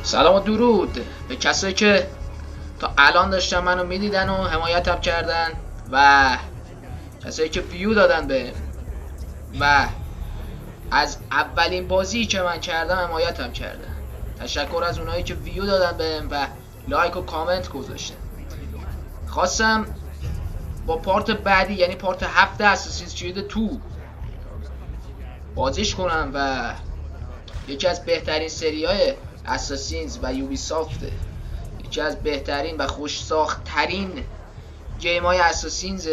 سلام و درود به کسایی که تا الان داشتن منو میدیدن و حمایتم کردن و کسایی که ویو دادن به و از اولین بازی که من کردم حمایتم کردن. تشکر از اونایی که ویو دادن بهم و لایک و کامنت گذاشتن. خواستم با پارت بعدی یعنی پارت 7 اساسینز کرید 2 بازیش کنم و یکی از بهترین سری‌های اساسینز و یوبی سافته، یکی از بهترین و خوش ساخت‌ترین گیم‌های اساسینز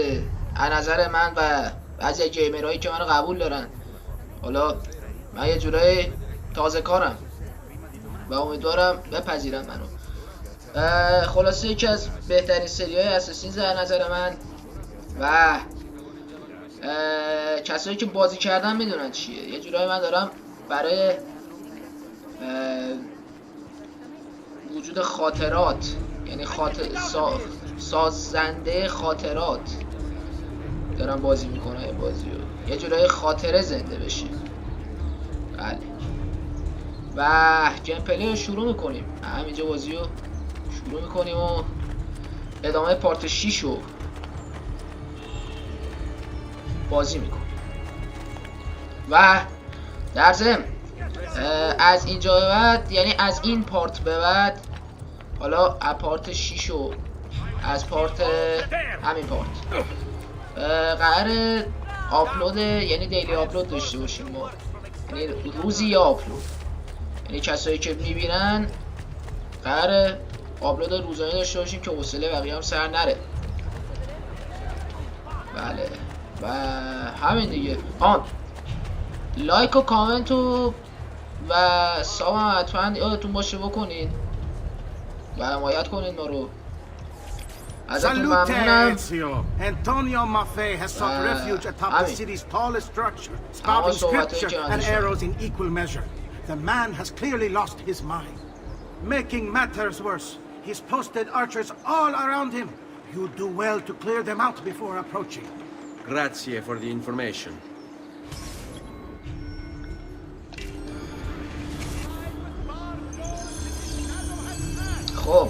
از نظر من و بعضی از گیمرهایی که منو قبول دارن. حالا من یه جورای تازه کارم و امیدوارم بپذیرن منو. خلاصه یکی از بهترین سری‌های اساسینز از نظر من و کسایی که بازی کردن میدونن چیه. یه جورایی من دارم برای وجود خاطرات، یعنی سازنده خاطرات دارم بازی میکنم. این بازی رو یه جورای خاطره زنده بشه. بله و گیم پلی رو شروع میکنیم. همینجا بازی رو شروع میکنیم و ادامه پارت 6 رو بازی میکنیم. و در ضمن از اینجا به بعد، یعنی از این پارت به بعد، حالا از پارت 6 و از پارت همین پارت قرار آپلود، یعنی دیلی آپلود داشته باشیم ما، یعنی روزی یا آپلود. یعنی کسایی که میبینن قرار آپلود روزانه داشته باشیم که حوصله بقیه هم سر نره. بله و همین دیگه. لایک و کامنت و ساب هم حتما یادتون باشه بکنین و حمایت کنین ما رو. ازتون ممنونم. Antonio Maffei has sought refuge atop the city's tallest structure, spouting scripture and arrows in equal measure. The man has clearly lost his mind. Making matters worse, he's posted archers all around him. You do well to clear them out before approaching. Grazie for the information. خب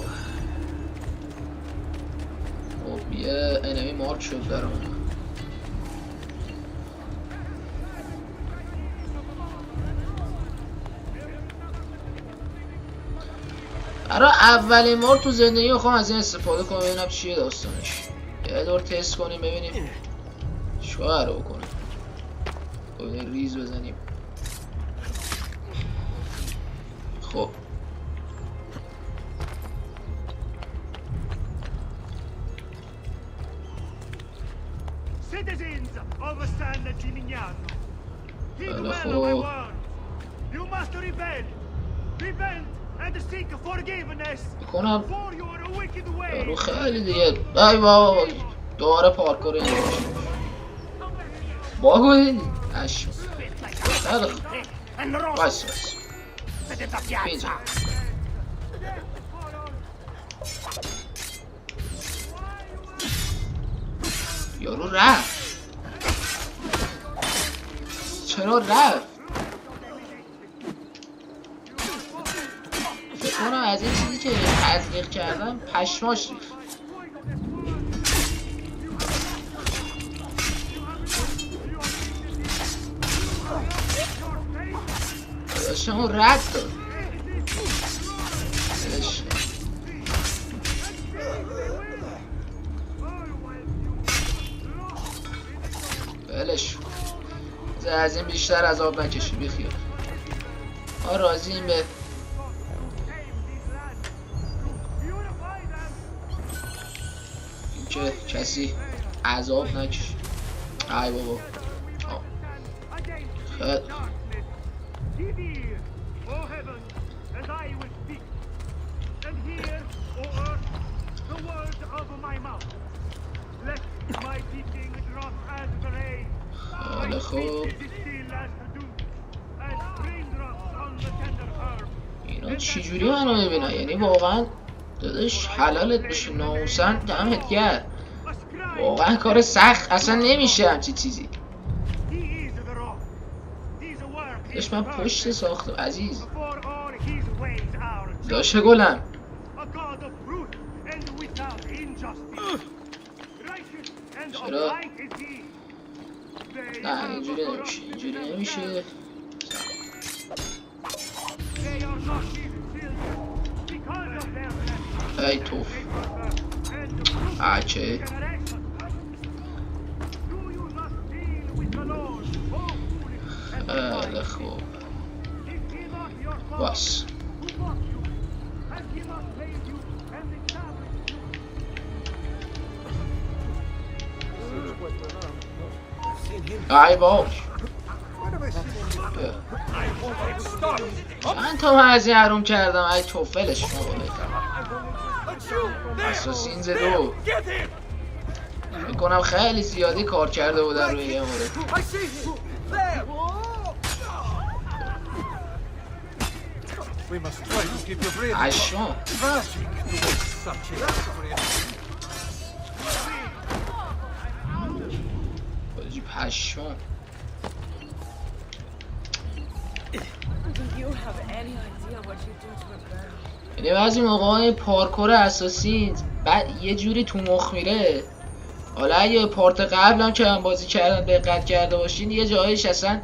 یه انمی مارک شد برام. برای اولین بار تو زندگی میخوام از این استفاده کنم ببینم چیه داستانش. یه دور تست کنیم ببینیم چیکار رو بکنیم. ببینیم ریز بزنیم. خب Citizens of San Gimignano, heed Hello. well my word. You must repent and seek forgiveness کنم for your wicked رو ways. خیلی دیگه. ای بابا دوباره پارکور اینجا باگو دیدی اشم. خیلی خوب بس اینجا یارو رفت. چرا رفت؟ فکر کنم از این چیزی که تزریق کردم پشماش ریخت. داشتم اون رد داد. بلش از این بیشتر عذاب نکشی بیخیال. ما راضیم به اینکه کسی عذاب نکشه. ای بابا خیلی حالا خب اینا چجوری منو میبینن؟ یعنی واقعا داداش حلالت بشه ناموسن دمت گرم. واقعا کار سخت اصلا نمیشه همچی چیزی. داشت من پشت ساختم عزیز. داشه گلم چرا؟ نه اینجوری نمیشه، اینجوری نمیشه. ای توف آچه خیلی خوب باس ای باش چند تا من از این حروم کردم. ای توفلش اساسینز 2 میکنم خیلی زیادی کار کرده بودن روی یه مورد. عشان بازی پشان. یعنی بعضی موقع پارکور اساسینز بعد یه جوری تو مخ میره. حالا اگه پارت قبلم که من بازی کردم دقت کرده باشین یه جایش اصلا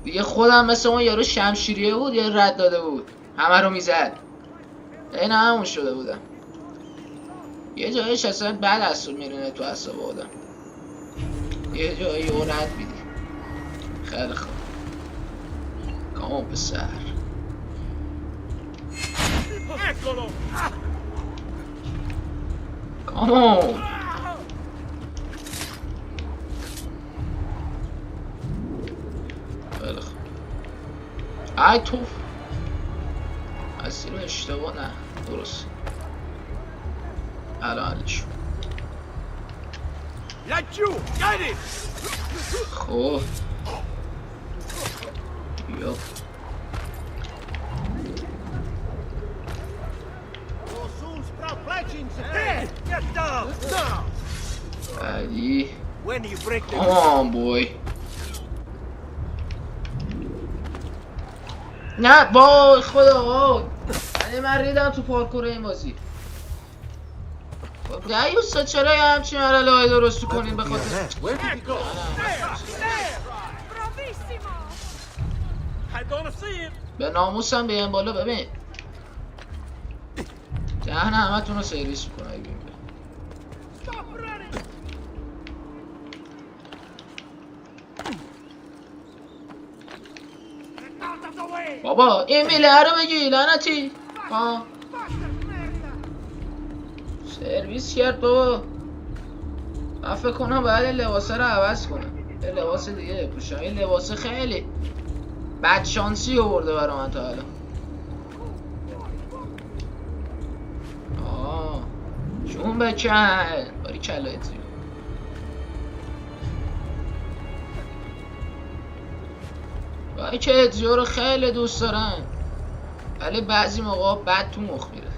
دیگه خودم مثل اون یارو شمشیریه بود یا رد داده بود همه رو میزد. این همون شده بودم. یه جایش اصلا بعد اصول میرونه تو اصاب آدم. یه جایی او رد بیدی. خیلی خوب کامون پسر کامون خیلی خوب. ای توف مسیر اشتباه نه درست الان حلش خب بیا بعدی آمان بوی نه با خدا آقا من ریدم تو پارکور این بازی. نه یوستا چرا یه همچین مرحله های درست کنین به خاطر به ناموسم به این بالا ببین جهن همه تون رو سرویس میکنه. بابا این میله رو بگی لعنتی سرویس کرد بابا. من فکر کنم باید این لباسه رو عوض کنم یه لباس دیگه بپوشم. این لباسه خیلی بد شانسی آورده برای من تا حالا. جون بکن باری کلایت زیون. بایی که ادزیو رو خیلی دوست دارن ولی بعضی موقع بد تو مخ میره.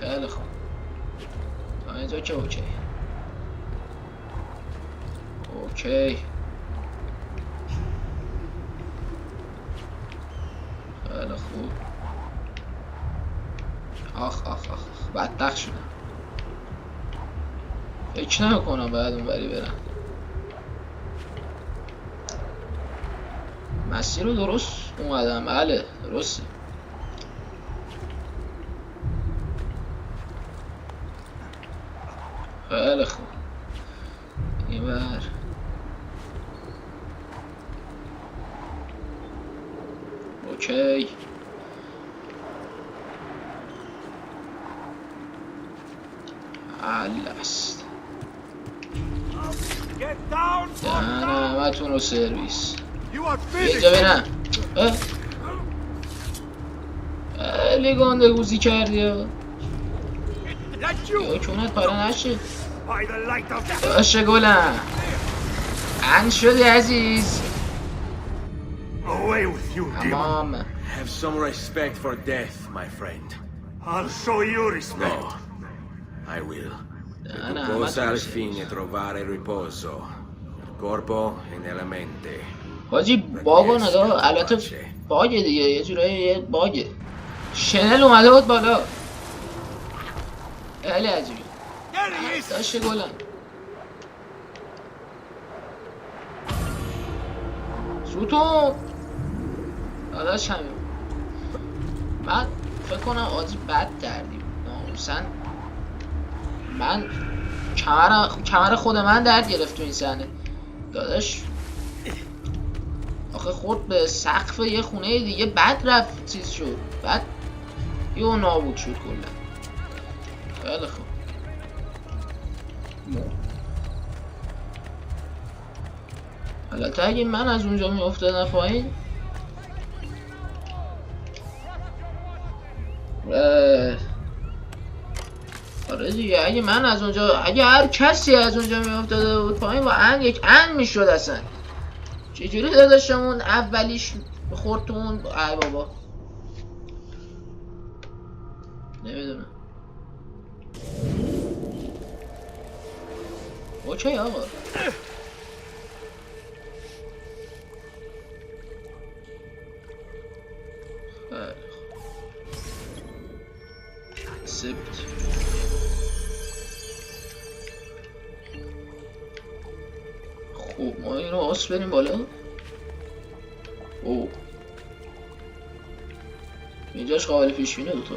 خیلی خوب تا اینجا که اوکی اوکی خیلی خوب. آخ بدبخت شدم. فکر نمیکنم باید اونوری برم. مسیر رو درست اومدم. بله درسته. خیلی خوب این بر اوکی. است دهن همه تون رو سرویس اینجا بینم خیلی گنده گوزی کردی یا کونت پاره نشه باشه گلم ان شدی عزیز. تمام Have some respect for death, my friend. I'll show you respect. No, I will. Cosa al fine trovare riposo, nel corpo e nella mente. حاجی باگو نگاه، البته باگه دیگه، یه جورایی یه باگه. شنل اومده بود بالا، خیلی عجیبه. داشته گلن سوتون داداش همین. من فکر کنم آجی بد کردیم ناموسن. من کمر خود من درد گرفت تو این صحنه داداش. آخه خورد به سقف یه خونه دیگه، بعد رفت چیز شد، بعد یه نابود شد کلا. خیلی خوب. البته اگه من از اونجا می افتادم پایین، آره دیگه، اگه من از اونجا، اگه هر کسی از اونجا می افتاده بود پایین با یک ان می شد اصلا. چجوری داداشمون اولیش خورد تو اون؟ ای بابا نمیدونم. اوکی آقا. سبت خوب، ما این رو آس بریم بالا. او اینجاش قابل پیش بینه دوتا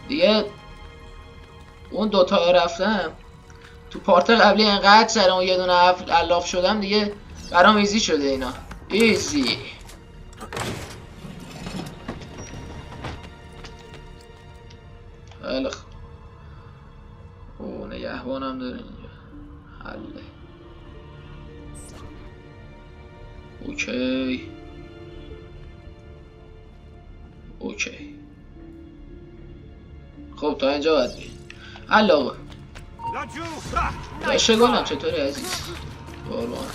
دیگه. اون دوتا رفتم تو پارت قبلی، انقدر سر اون یه دونه الاف شدم دیگه، برام ایزی شده اینا. ایزی. خیلی خوب. او نگهبانم داره اینجا. حله. اوکی اوکی. خب تا اینجا باید بید. حل آقا. داشته گلم چطوری عزیز؟ بارمان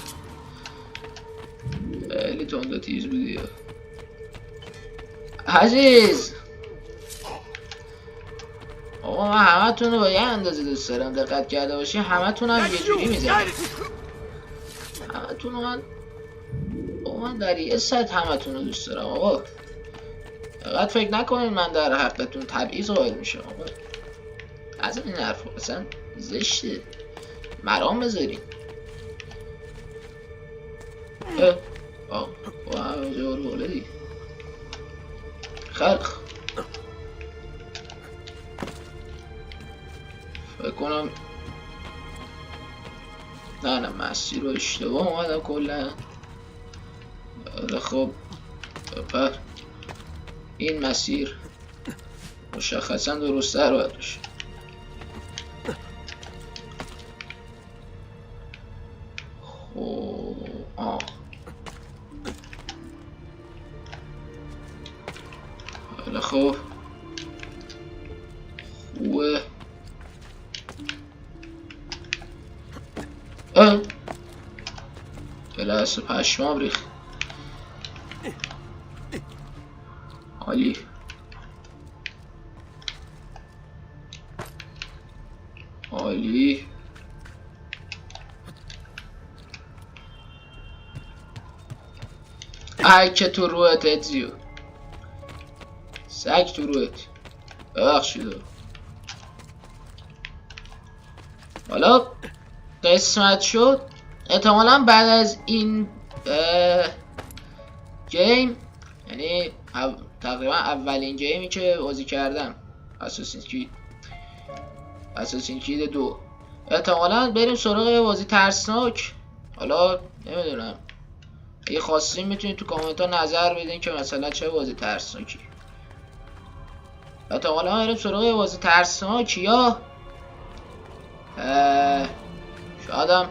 خیلی تند و تیز بودی عزیز. آقا من همه تون رو با یه اندازه دوست دارم، دقت کرده باشی همه تون هم یه جوری میزنم. همه تون رو من در یه سطح همه تون رو دوست دارم آقا. دقت فکر نکنید من در حقتون تبعیض قائل میشم آقا. از این حرف اصلا زشته، مرام بذارین. آقا با همه جا رو بولدی. خیلی خوب. فکر کنم نه مسیر رو اشتباه اومدم کلا. خب پر این مسیر مشخصا درسته رو باید باشه. خب خب خوبه. یه لحظه پشمام ریخت. عالی. عالی. ای که تو روحت ادزیو، سگ تو روحت. ببخشید. حالا قسمت شد احتمالا بعد از این گیم، یعنی تقریبا اولین گیمی که بازی کردم اساسین کرید 2، احتمالا بریم سراغ بازی ترسناک. حالا نمیدونم، اگه خواستین میتونید تو کامنت ها نظر بدین که مثلا چه بازی ترسناکی. احتمالا بریم سراغ بازی ترسناک یا شایدم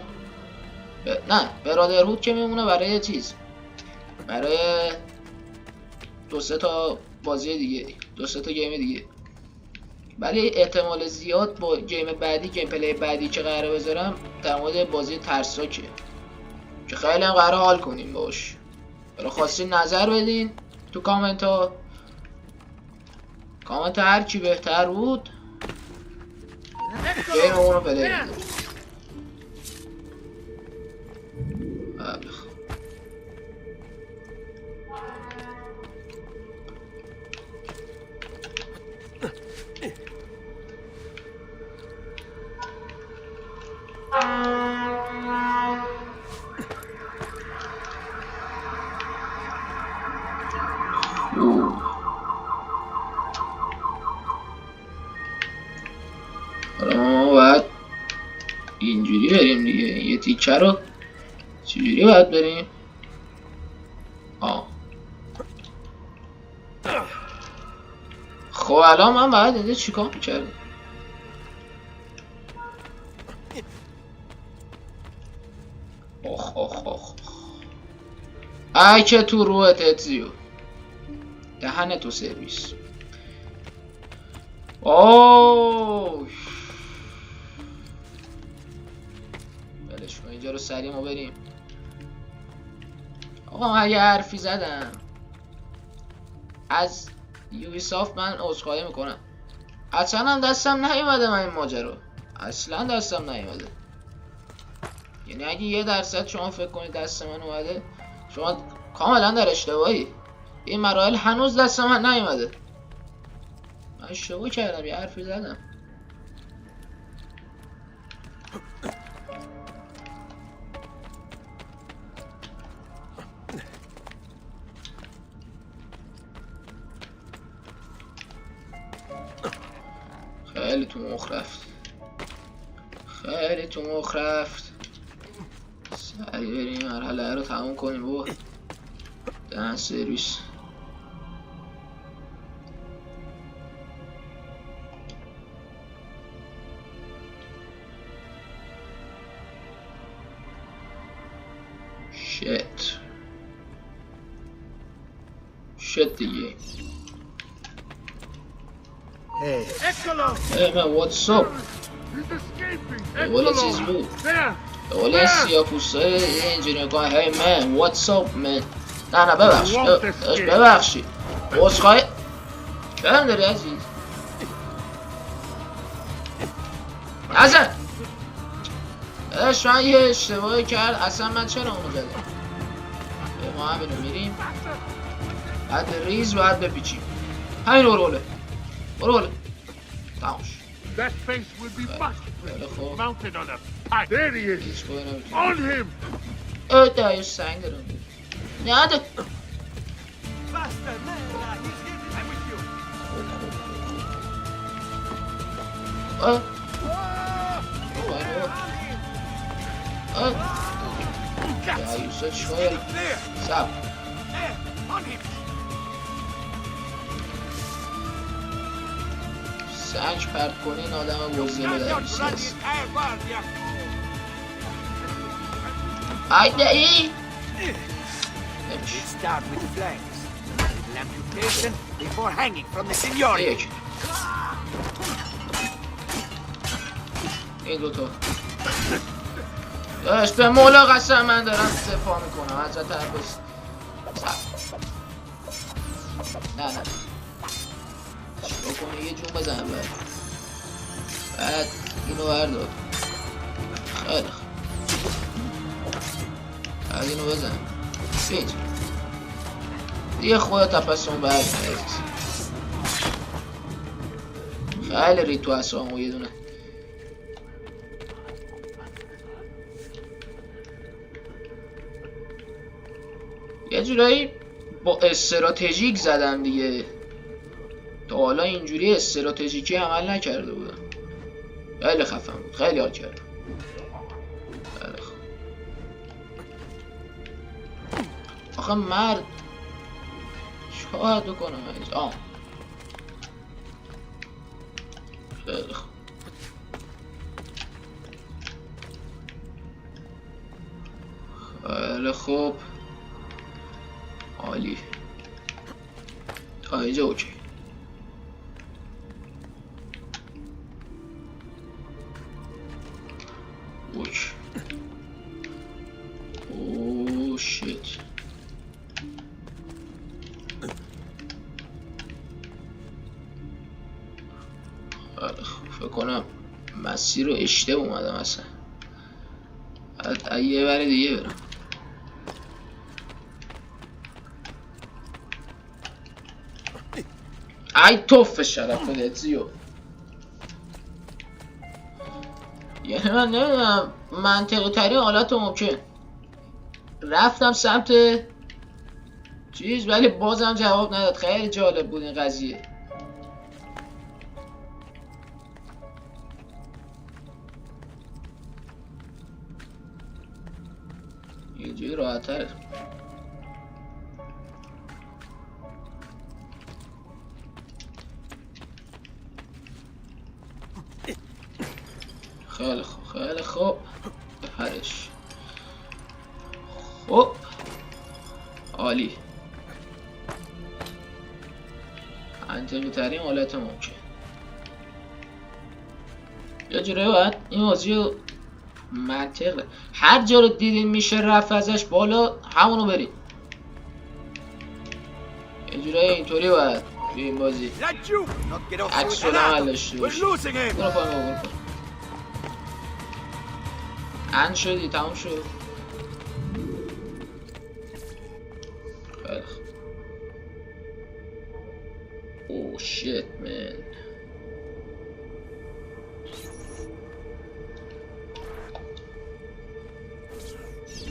نه برادرهود که میمونه برای چیز، برای 2-3 تا بازی دیگه، 2-3 تا گیم دیگه. ولی احتمال زیاد با گیم بعدی، گیم پلی بعدی که قراره بذارم در مورد بازی ترسناکه که خیلی هم قراره حال کنیم باش. حالا خواستین نظر بدین تو کامنت ها. کامنت هر کی بهتر بود گیم اونو پلی میدیم. تیکه رو چجوری باید بریم؟ خب الان من باید اینجا چیکار میکردم؟ آخ ای که تو روحت اتزیو دهن تو سرویس. اوه بلش کن اینجا رو سریع ما بریم. آقا من یه حرفی زدم از یوبیسافت، من عذرخواهی میکنم. اصلا هم دستم نیومده من این ماجرا، اصلا دستم نیومده. یعنی اگه 1% شما فکر کنید دست من اومده، شما کاملا در اشتباهی. این مراحل هنوز دست من نیومده. من اشتباه کردم، یه حرفی زدم. خیلی تو مخ رفت، خیلی تو مخ رفت. سریع بریم مرحله رو تموم کنیم. با دهن سرویس. شت دیگه. Hey man, what's up? ولی چیز بود. ولی سیاپوستای اینجوری میکنن. Hey man, what's up man? نه ببخشید. عذرخواهی کردم داری عزیز. نزن. داداش من یه اشتباهی کرد. اصلا من چرا اونو زدم؟ ما همینو میریم. بعد ریز باید بپیچیم. همین روله. تماش. That face will be busted, mounted on a pike. There he is. On him. دایش سنگ دارم. نیاده. Faster, man. He's hit. I'm with you. Ya Yusuf şöyle. Sağ. On him. سنگ پرت کنی این آدم بزدل در بیسی هست. ایده ای یک این دوتا داشت به مولا قسم من دارم دفاع میکنم ازت عباس. نه شروع کنه یه جون بزن بعد اینو بردار. خیلی بعد اینو بزن بیج دیگه خودت پسون برد. خیلی رید تو اصلا یه دونه. یه جورایی با استراتژیک زدم دیگه. تا حالا اینجوری استراتژیکی عمل نکرده بودم. خیلی خفن بود. خیلی حال کردم. آخه مرد چیکار باید بکنم اینجا؟ خیلی خوب. خیلی خوب. عالی. تا اینجا اوکی. Oh shit. فکر کنم مسیر رو اشتباه اومدم اصلا. یه بره دیگه برم. ای توف شرف اتزیو. یعنی من نمیدونم منطقی ترین حالت ممکن رفتم سمت چیز ولی بازم جواب نداد. خیلی جالب بود این قضیه. اینجوری راحت تره. خیلی خوب خیلی خوب بپرش. خب عالی. منطقی ترین حالت ممکن. یه جوری باید این بازی رو منطقه هر جا رو دیدین میشه رفت ازش بالا همونو برید. یه جوری اینطوری باید توی این بازی عکس رو عمل داشته باشی. برو پایین. اند شدی تموم شد. خیلی خوب. Oh shit man.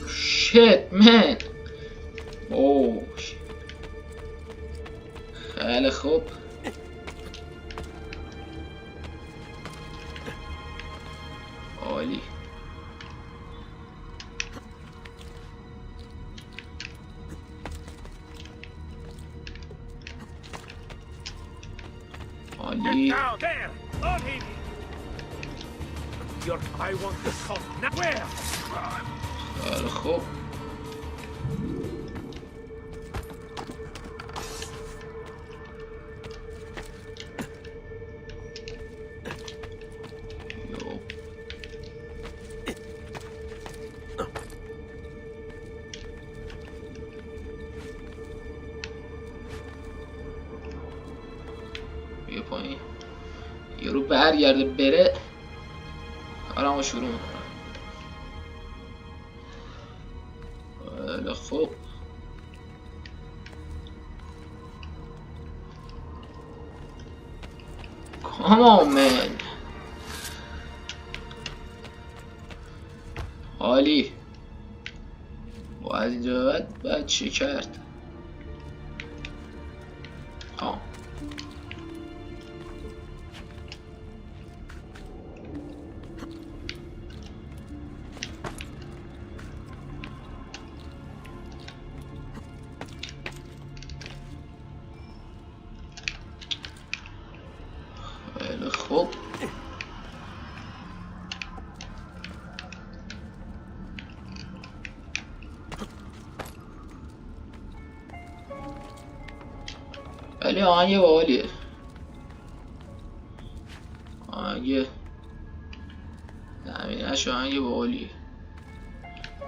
Shit man. Oh shit. خیلی خوب. عالی. عالی. خیلی خوب. بیا پایین. یارو برگرده بره کارمو شروع میکنم. خیلی خوب. Come on man. عالی. و از اینجا بعد چی کرد؟ خیلی خوب. ولی آهنگ باحالیه. آهنگ زمینش آهنگ باحالیه.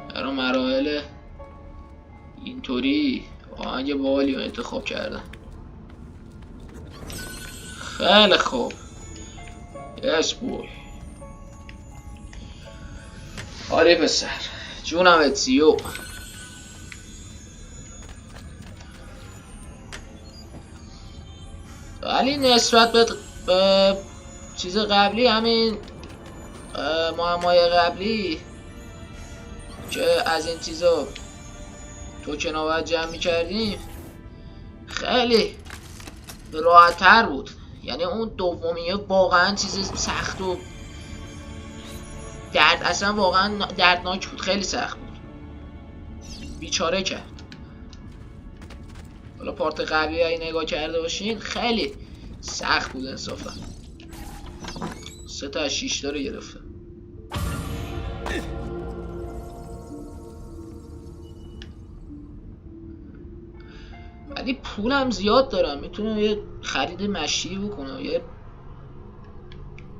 برای مراحل اینطوری آهنگ باحالی رو انتخاب کردم. خیلی خوب. Yes boy. آره پسر جونم اتسیو. ولی نسبت به چیز قبلی همین معمای قبلی که از این چیزا توکن ها باید جمع می‌کردیم خیلی راحت تر بود. یعنی اون دومیه واقعا چیز سخت و اصلا واقعا دردناک بود. خیلی سخت بود. بیچاره کرد. حالا پارت قبلی اگه نگاه کرده باشین خیلی سخت بود انصافا. 3 تا از 6 تا رو گرفته. ولی پولم زیاد دارم. میتونم یه خرید مشی بکنم. یه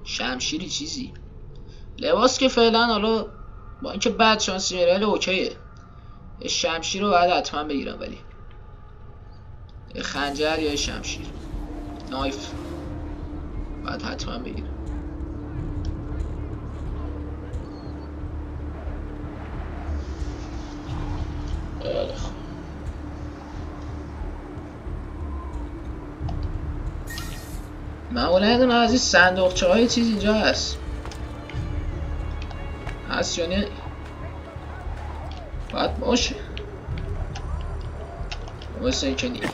شمشیری چیزی. لباس که فعلا حالا با اینکه بعد شانسی میره اوکیه. یه شمشیر رو باید حتما بگیرم. ولی یه خنجر یا یه شمشیر نایف باید حتما بگیرم. معمولا یه دونه از این صندوقچه های چیز اینجا هست یا نه؟ باید باشه. مثل این که نیم.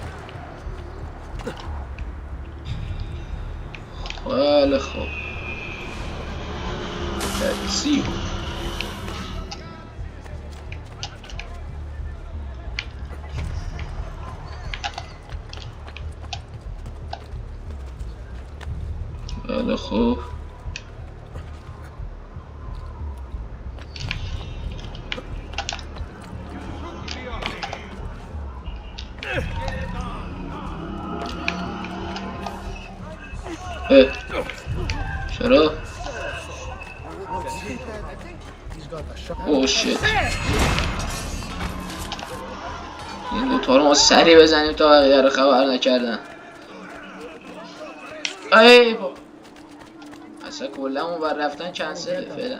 خیلی خوب. Let's see. خیلی خوب. چرا؟ اوه شیت. این دوتا رو ما سریع بزنیم تا بقیه رو خبر نکردن. ای بابا اصلا کلا اون بر رفتن کنسله فعلا.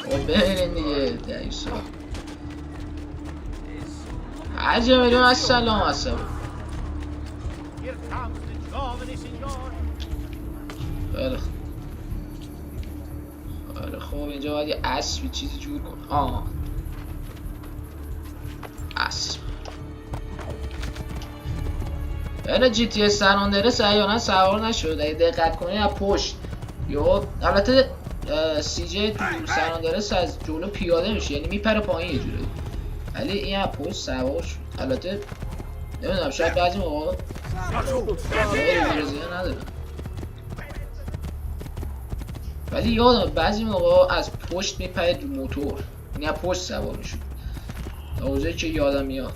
خب ببینین دیگه دیوسا عجب میلیون از سلام اصلا. خیلی خوب. خیلی خوب اینجا باید یه اسبی چیزی جور کن. اسب. یعنی جی تی اس سن آندرس احیانا سوار نشد. اگه دقت کنی از پشت یا البته سی جی تو سن آندرس از جلو پیاده میشه، یعنی میپره پایین یه جوری، ولی این از پشت سوار شد. البته نمیدونم شاید بعضی موقع رزیه نداره، ولی یادم بعضی موقع از پشت میپره دو موتور، یعنی از پشت سوار میشد. تا اونجایی که یادم میاد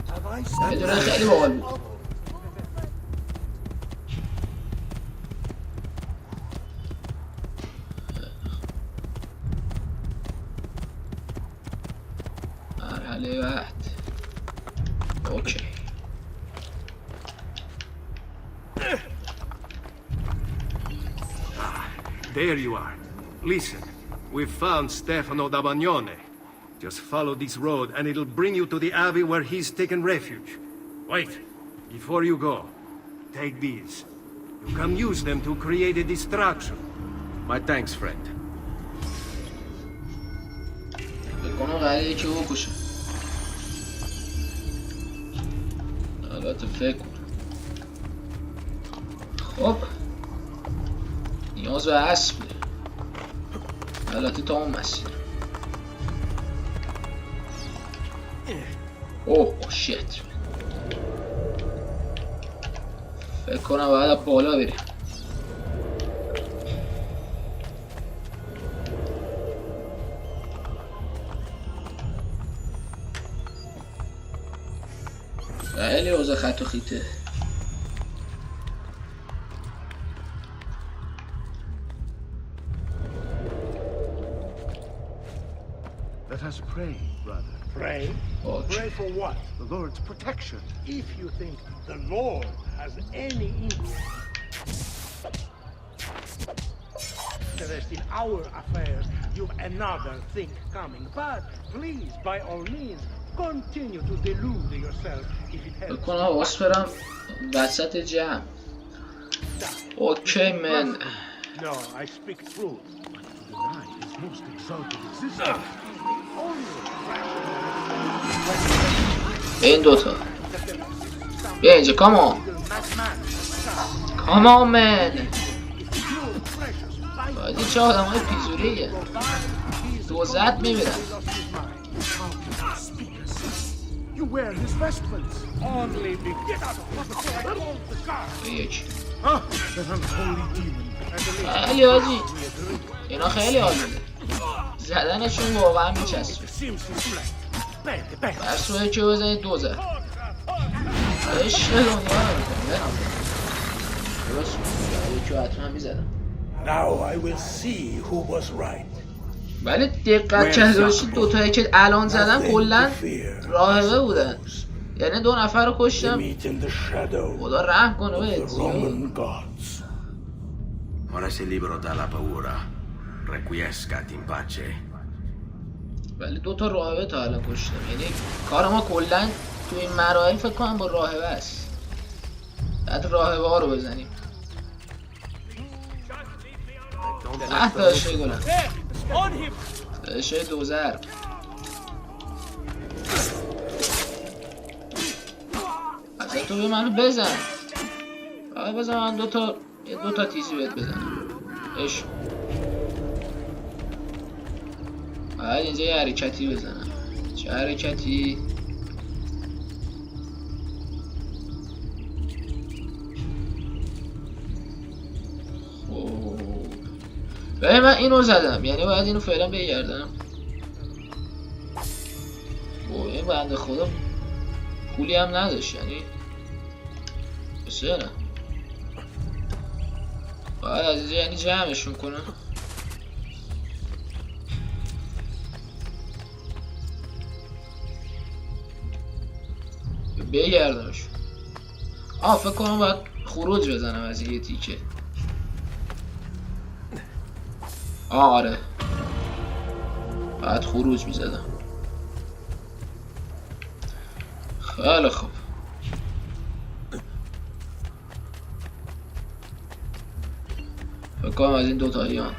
بدونه خیلی باحال بود. مرحله بعد. اوکی. There you are. Listen, we've found Stefano da Bagnone. Just follow this road and it'll bring you to the abbey where he's taken refuge. Wait, before you go, take these. You can use them to create a distraction. My thanks, friend. بکنم قراره یکی رو بکشه. البته فکر کنم. خب نیاز به اسبه، البته تا اون مسیر. اوه شیت. فکر کنم باید بالا بریم. خیلی اوضاع خط و خیته. Let us pray, brother. Pray? Okay. Pray for what? The Lord's protection. If you think the Lord has any interest in our affairs, you've another thing coming. But please, by all means, continue to delude yourself if it helps. بکنم باز برم وسط جمع. اوکی من. No, I speak truth. Deny his most exalted existence. این دوتا بیا اینجا. کامان کامان من. باید این چه آدم های پیزوریه دوزت میبیرن. You wear his vestments. Only be get out of the یک Ah, that unholy demon. خیلی حاجی اینا خیلی حال میده. زدنشون واقعا میچسبه. بس روی که بزنید دوزه عشق دنیا رو میکنه. درست یکی رو حتما میزدم. Now I will see who was right. ولی دقت کرده باشید دوتایی که الان زدن کلا راهبه بودن، یعنی دو نفر رو کشتم. خدا رحم کنه بهت. Ora sei libero dalla paura. Requiescat in pace. ولی دوتا راهبه تا الان کشتم، یعنی کار ما کلا تو این مراحل فکر کنم با راهبه است. بعد راهبه ها رو بزنیم. داشته گلم داشته دوزر. اصلا تو به منو بزن. آقا بزن من دوتا تیزی بهت بزنم. اش باید اینجا یه حرکتی بزنم. چه حرکتی؟ ولی من اینو زدم، یعنی باید اینو فعلا بگردم. این بنده خدا پولی هم نداشت، یعنی بسیار نه باید از اینجا یعنی جمعشون کنم. بگردمشون. فکر کنم باید خروج بزنم از یه تیکه. آره باید خروج میزدم. خیلی خوب. فکر کنم از این دوتاییان.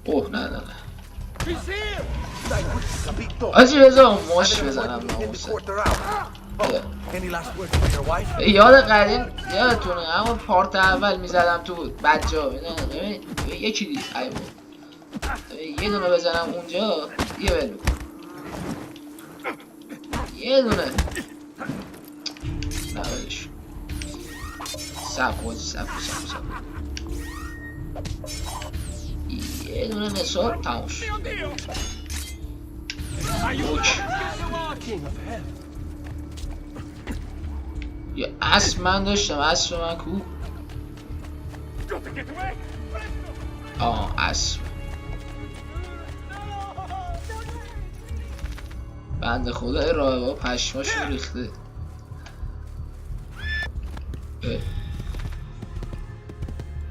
اوه نه آجی بذار ماش بزنم ناموسه. یاد قدیم یادتونه همون پارت اول میزدم تو بجا یکی دید یه دونه بزنم اونجا یه ول میکنم یه دونه نبالش سب یه دونه نصاب تموم شد. یه اسب من داشتم، اسب من کو؟ اسب بنده خدا راهبا پشماشو ریخته.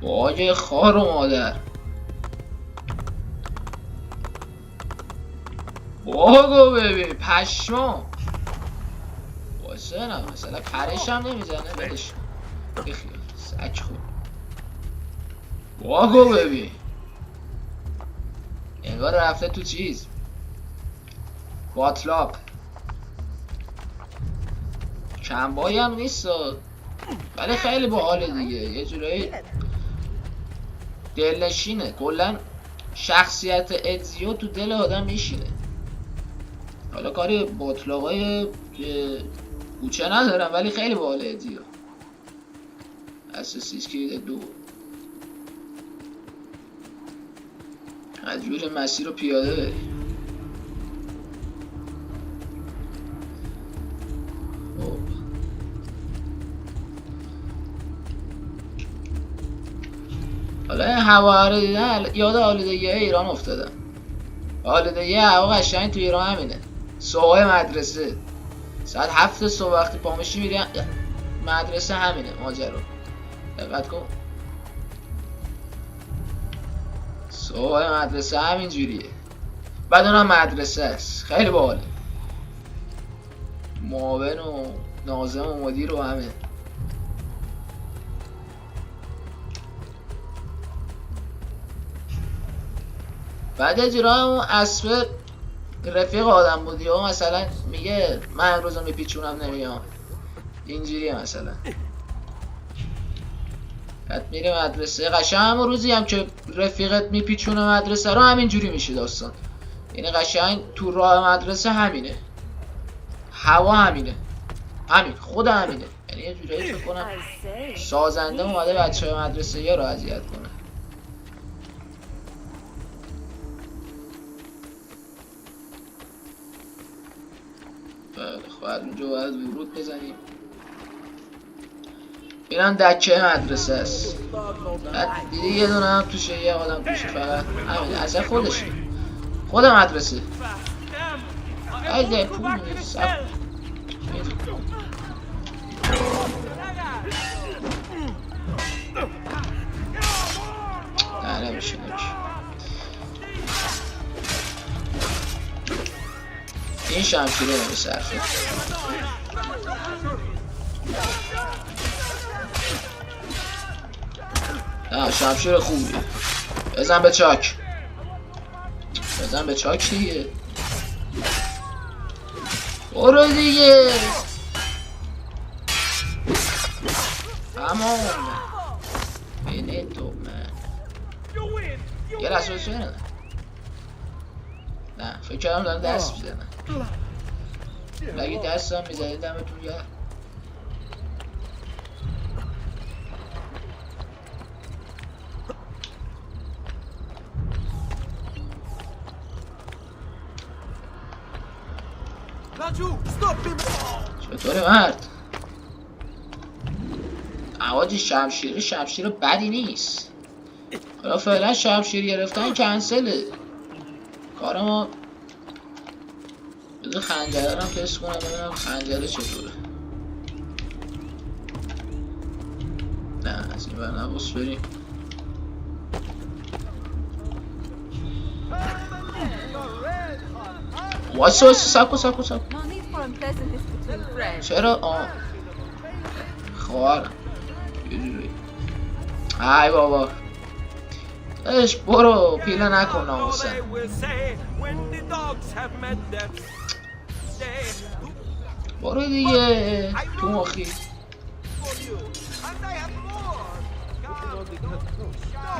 باجه خار و مادر باگو ببین پشما واسه نه مثلا پرش هم نمیزنه بلش بخیال سک خود باگو ببین انگار رفته تو چیز باطلاق کمبایی هم نیست ولی خیلی باحاله دیگه، یه جورایی دلنشینه. کلا شخصیت ادزیو تو دل آدم میشینه. حالا کاری باطلاقای کوچه ندارم ولی خیلی باحاله ادزیو. اساسیس کرید 2 از جور مسیر رو پیاده بری. حالا این هوا رو دیدن یاد آلودگی های ایران افتادم. آلودگی هوا قشنگ تو ایران همینه. صبح مدرسه ساعت 7 صبح وقتی پا میشی میری مدرسه، همینه ماجرا. دقت کن صبح مدرسه همین جوریه. بعد اونم مدرسه است، خیلی باحاله. معاون و ناظم و مدیر و همه. بعد اجرا اون اسب رفیق آدم بودی و مثلا میگه من امروز رو میپیچونم نمیام اینجوریه مثلا. بعد میره مدرسه قشنگ همون روزی هم که رفیقت میپیچونه مدرسه رو همینجوری میشه داستان. یعنی قشنگ تو راه مدرسه همینه، هوا همینه، همین خود همینه. یعنی یه جورایی فکر کنم سازنده اومده بچه های مدرسه یا رو اذیت کنه. باید اونجا باید ورود بزنیم. اینم دکه مدرسه است. بعد دیدی یه دونه هم توشه، یه آدم توشه، فقط همین اصلا خودشه، خود مدرسه. ایده پول نیست نه نمیشه این شمشیره نمیصرفه. نه شمشیر خوبیه. بزن به چاک، بزن به چاک دیگه. برو دیگه تمام. اینه تو من یه رسول سوی نه فکر کردم دارم دست میزنم. اگه دست هم میزنید دمتون گرم. چطوری مرد؟ آواجی شمشیر بدی نیست. حالا فعلا شمشیر گرفتن کنسله. کار ما بذار خنجره رو تست کنم ببینم خنجره چطوره. نه از این بر نباس بریم. واسه ساکو چرا؟ خوارم یه جوری. ای بابا اش برو پیله نکن ناموسن. برو دیگه تو مخی.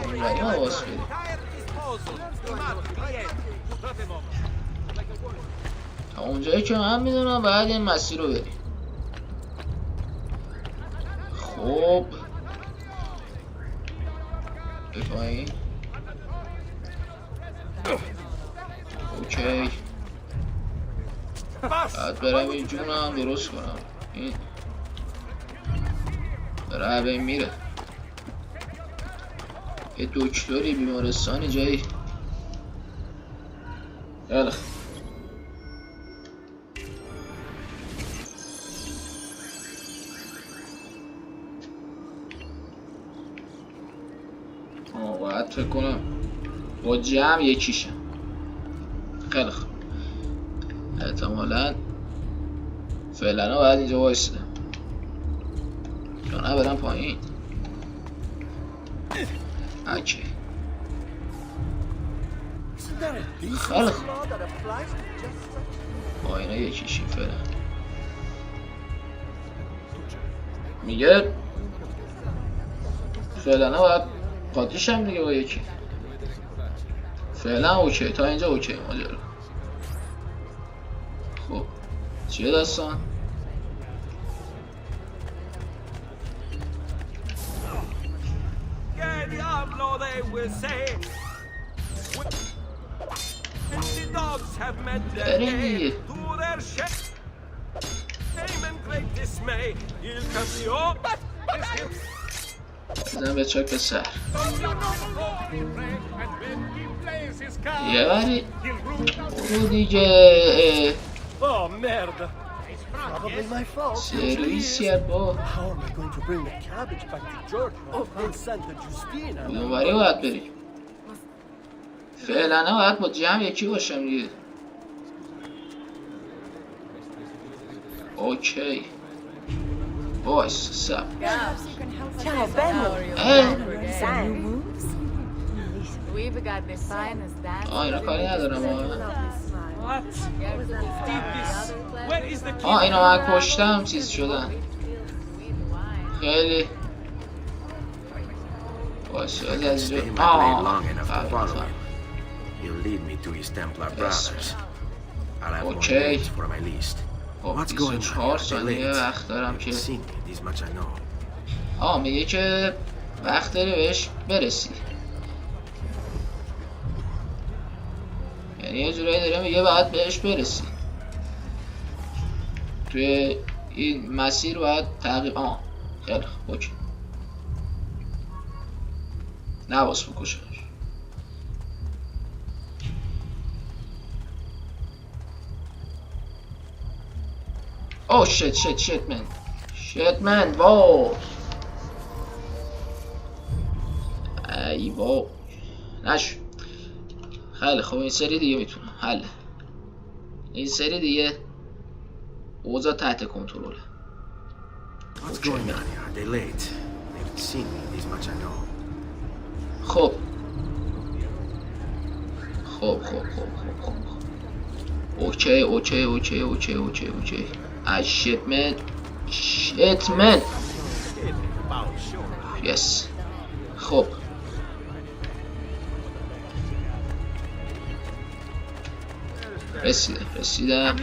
اونجایی ما باس بریم. تا اونجایی که من میدونم باید این مسیر رو بریم. خب بفاین اوکی. باید برم این جونم درست کنم. این داره به این میره. یه دکتری بیمارستانی جایی. خیلی باید فکر کنم با جمع یکیشم. خیلی خوب احتمالا فعلا باید اینجا وایسته یا نه برم پایین. اوکی خیلی خوب با اینا یکیشیم فعلا. میگه فعلا باید قاطیشم دیگه با یکی. فعلا اوکی تا اینجا اوکی ماجرا. خب چیه داستان؟ بریم دیگه. بزن به چاک سر. یه بری برو دیگه. سرویسی با اونوری باید بریم. فعلا باید با جمع یکی باشم دیگه. اوکی وایس سب. اینا کاری ندارم. اینا من کشتم چیز شدن. خیلی وایس از اوکی. What's going on? 4 ثانیه وقت دارم که میگه که وقت داری بهش برسی. یعنی یه جورایی داره میگه باید بهش برسی. توی این مسیر باید تعقیب. خیلی خوب اوکی. نباس بکشش. Oh shit man واو. ای واو نشو. خیلی خوب این سری دیگه میتونم حل. این سری دیگه اوضاع تحت کنترله. خب اوکی. shit man. Yes. خب رسیدم.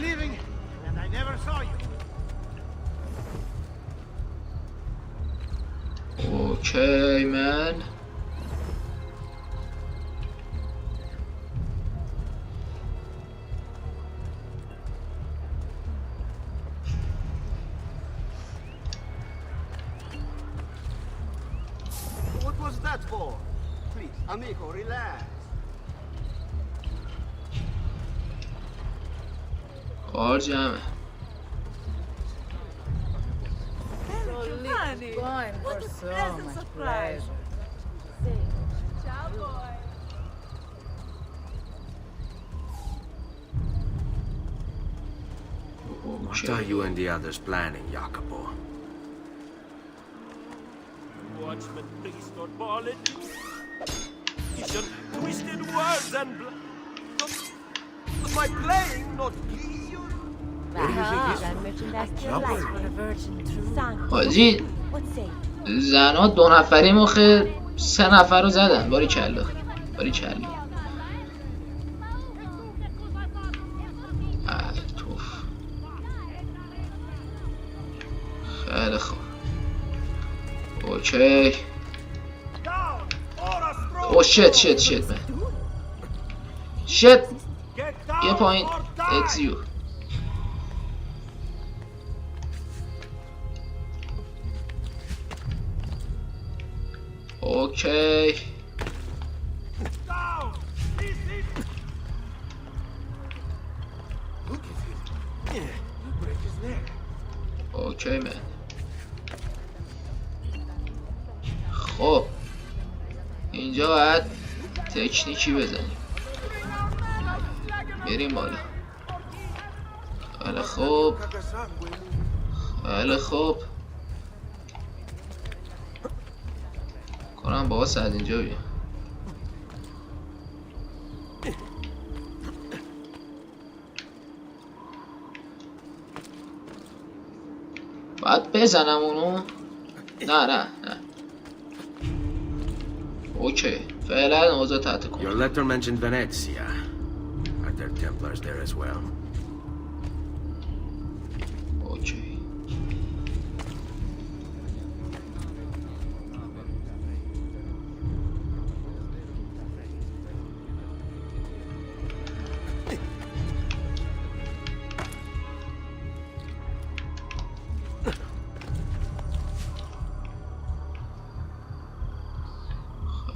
اوکی من. was that for? Please, amigo, relax. کار جمعه. Honey, what a pleasant surprise. Ciao, boy. What are you and the others planning, Jacopo? Watchman priest or ballet. Twisted words and by playing, not حاجی زنا 2 نفری مخه 3 نفر رو زدن. باری کلا باری کلا توف. خیلی خوب. اوکی. او شت من شت. یه پایین. It's you. اوکی. اوکی من. خب اینجا باید تکنیکی بزنیم. بریم بالا. خیلی خوب. خیلی خوب. کنم بابا ساعت اینجا بیا. باید بزنم اونو. نه اوکی. فعلا اوضاع تحت کنترل. Your letter mentioned Venezia. Are there Templars there as well? اوکی.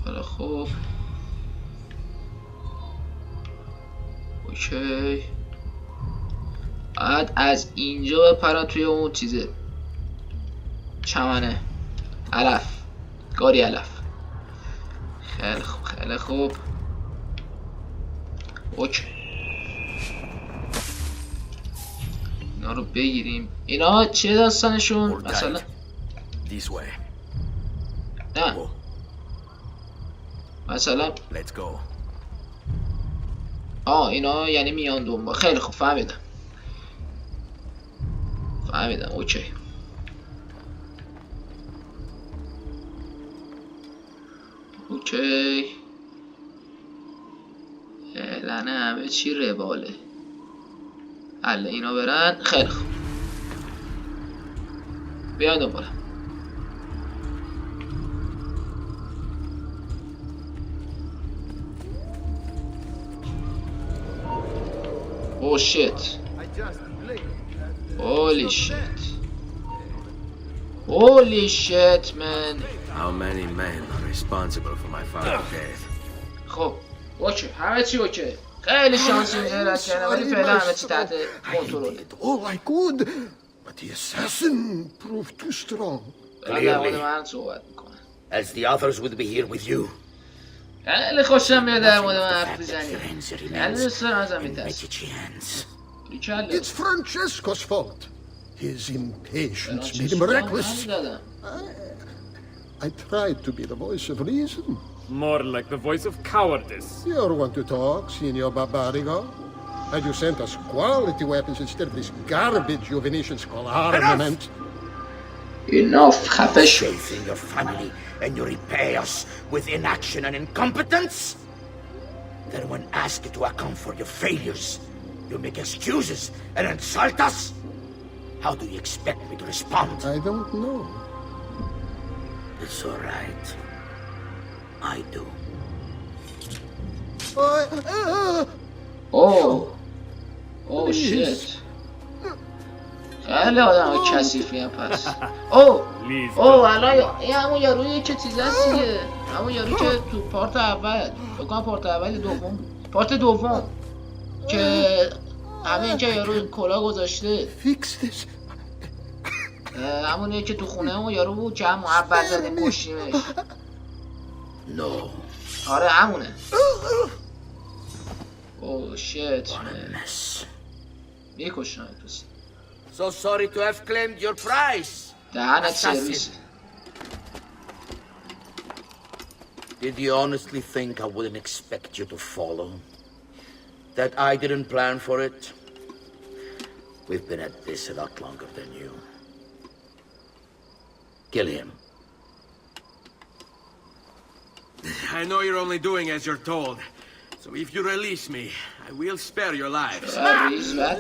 خیلی خوب. اوکی. بعد از اینجا بپرن توی اون چیزه چمنه علف. گاری علف. خیلی خوب. خیلی خوب. اوکی. اینا رو بگیریم. اینا چیه داستانشون؟ مثلا This way. نه مثلا Let's go. اینا یعنی میان دنبال. خیلی خوب فهمیدم. اوکی. اوکی. لعنه همه چی رواله. حالا اینا برن. خیلی خوب. بیاین دنبالم. Oh shit. Holy shit. Holy shit man. How many men are responsible for my father's death? خب اوکی. همه چی اوکی. خیلی شانسی اینجا رد کردم ولی فعلا همه چی تحت کنترله. All I could, but the assassin proved too strong. در مورد من صحبت میکنم. As the others would be here with you. خیلی خوشم میاد در مورد من حرف بزنی. خیلی دوست دارم ازم میترسم. It's Francesco's fault. His impatience made him reckless. I tried to be the voice of reason. More like the voice of cowardice. You're one to talk, Signor Barbarigo. Had you sent us quality weapons instead of this garbage you Venetians call armament? Enough, خفه شو. Faith in your family and you repay us with inaction and incompetence? Then when asked to account for your failures, you make excuses and insult us? How do you expect me to respond? I don't know. It's all right. I do. Oh shit. خیلی آدم کثیفی هم پس. الان این همون یارویی که چیز هست دیگه. همون یارو که تو پارت اول بکنم پارت اول دوم پارت دوم که همه اینجا یارو کلا گذاشته همونه که تو خونه اون یارو بود که هم اول زدیم کشتیمش. آره همونه. اوه شیت میکشنم پس. So sorry to have claimed your prize. دهنت سرویس. Did you honestly think I wouldn't expect you to follow? That I didn't plan for it? We've been at this a lot longer than you. Kill him. I know you're only doing as you're told. So if you release me, I will spare your lives.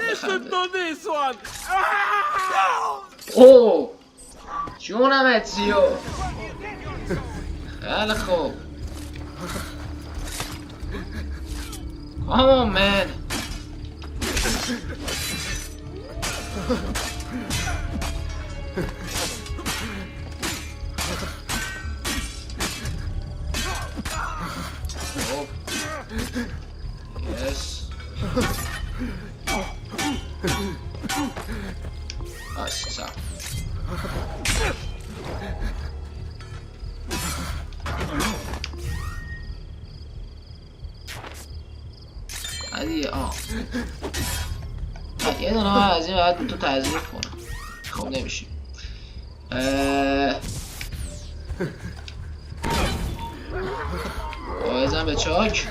Listen to this one! اوه جونمت زیو. خیلی خوب. Come on man. Oh. Yes. Aşağı. Hadi یه دونه من از این بعد تو تضریف کنم. خب نمیشه. بزن به چاک.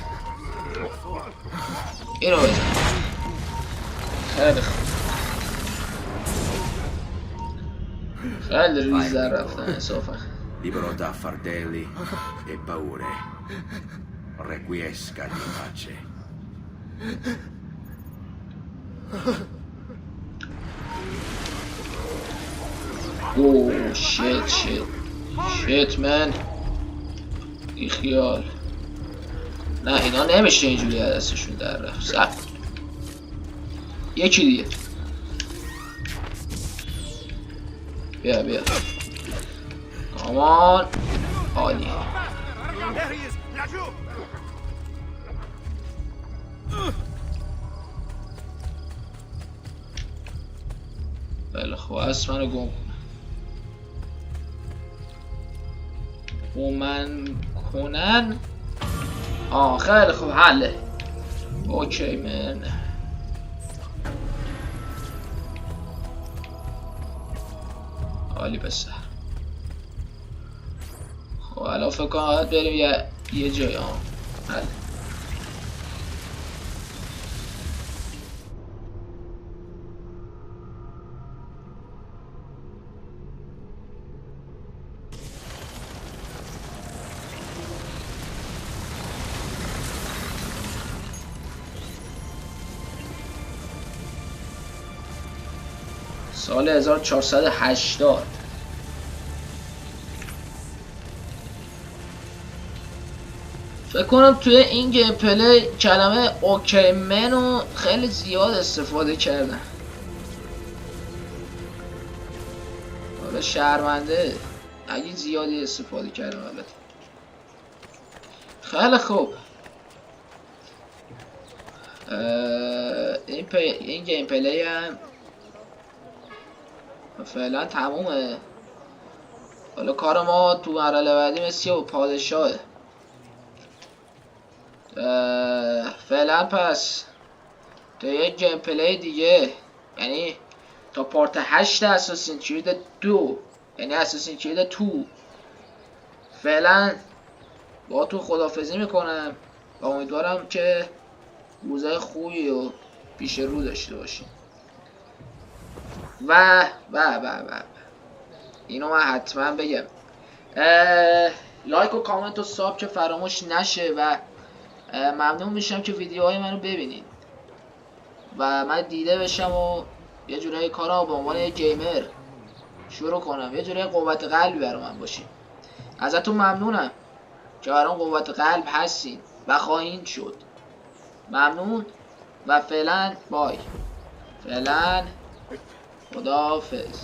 اینو بزن. خیلی خوب. خیلی ریز در رفتن انصافا. Libero da fardelli e paure. Requiescat in pace. اوه شیت من. ای خیال. نه اینا نمیشه اینجوری از دستشون در رفت. سب یکی دیگه. بیا کامان. عالی. بله خب اسم منو گم کنن. خیلی خوب حله. اوکی من. عالی بسر. خب الان فکر کنم باید بریم یه جای حله. سال 1480 فکر کنم توی این گیم پلی کلمه اوکی منو خیلی زیاد استفاده کردن. حالا شرمنده اگه زیادی استفاده کردم البته. خیلی خوب. این گیم پلی هم فعلا تمومه. حالا کار ما تو مرحله بعدی مثل پادشاهه. فعلا پس تا یک گیم پلی دیگه، یعنی تا پارت 8 اساسین کرید 2، یعنی اساسین کرید 2، فعلا با تو خداحافظی میکنم و امیدوارم که روزای خوبی و پیش رو داشته باشیم. و اینو من حتما بگم، لایک و کامنت و ساب که فراموش نشه و ممنون میشم که ویدیوهای منو ببینید و من دیده بشم و یه جورایی کارا به عنوان یه گیمر شروع کنم، یه جورایی قوت قلبی برای من باشین. ازتون ممنونم که برام قوت قلب هستین و خواهید شد. ممنون و فعلا بای. فعلا خداحافظ.